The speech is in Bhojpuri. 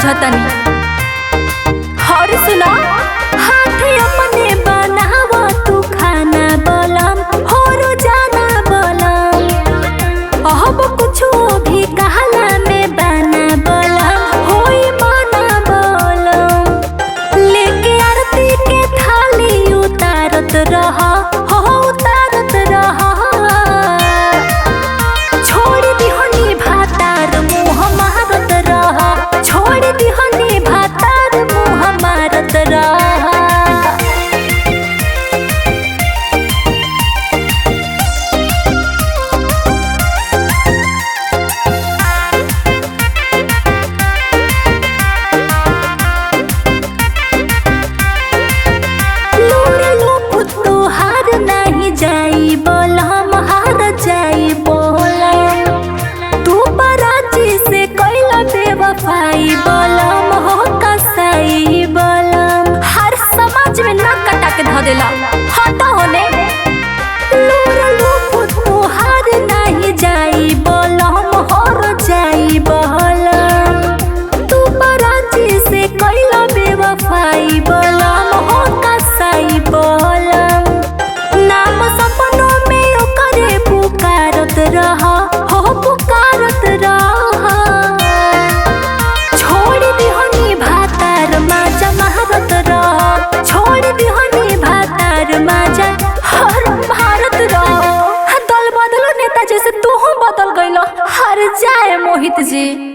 बुझतनी। और सुना हाथे अपने बनावा तू खाना बलम हो रोजाना बलम। अब कुछ भी कहला में बना बलम होई माना बलम। लेके आरती के थाली उतारत रहा हो उतारत रहा। छोड़ दिहनी भातार मुँह मारत रहा। छोड़ दिहनी भातार मुँह मारत रहा। जाई बोलम हार जाई बोलम। तू बराची से कैला बेवफाई बोलम हो कसाई बोलम। हर समाज में नाक कटा के धो देला हटा होने। तू हार नहीं जाई बोलम हार जाई बोलम। तू बराची से कैला बेवफाई बोलम हो कसाई बोलम। नाम सपनों में ओकरे पुकारत रहा हो पुकारत रहा। छोड़ दिहनी भातार माजा मारत रहा। छोड़ दिहनी भातार माजा हर मारत रहा। दल बदलो नेता जैसे तू बदल गइलो। हर जाए मोहित जी।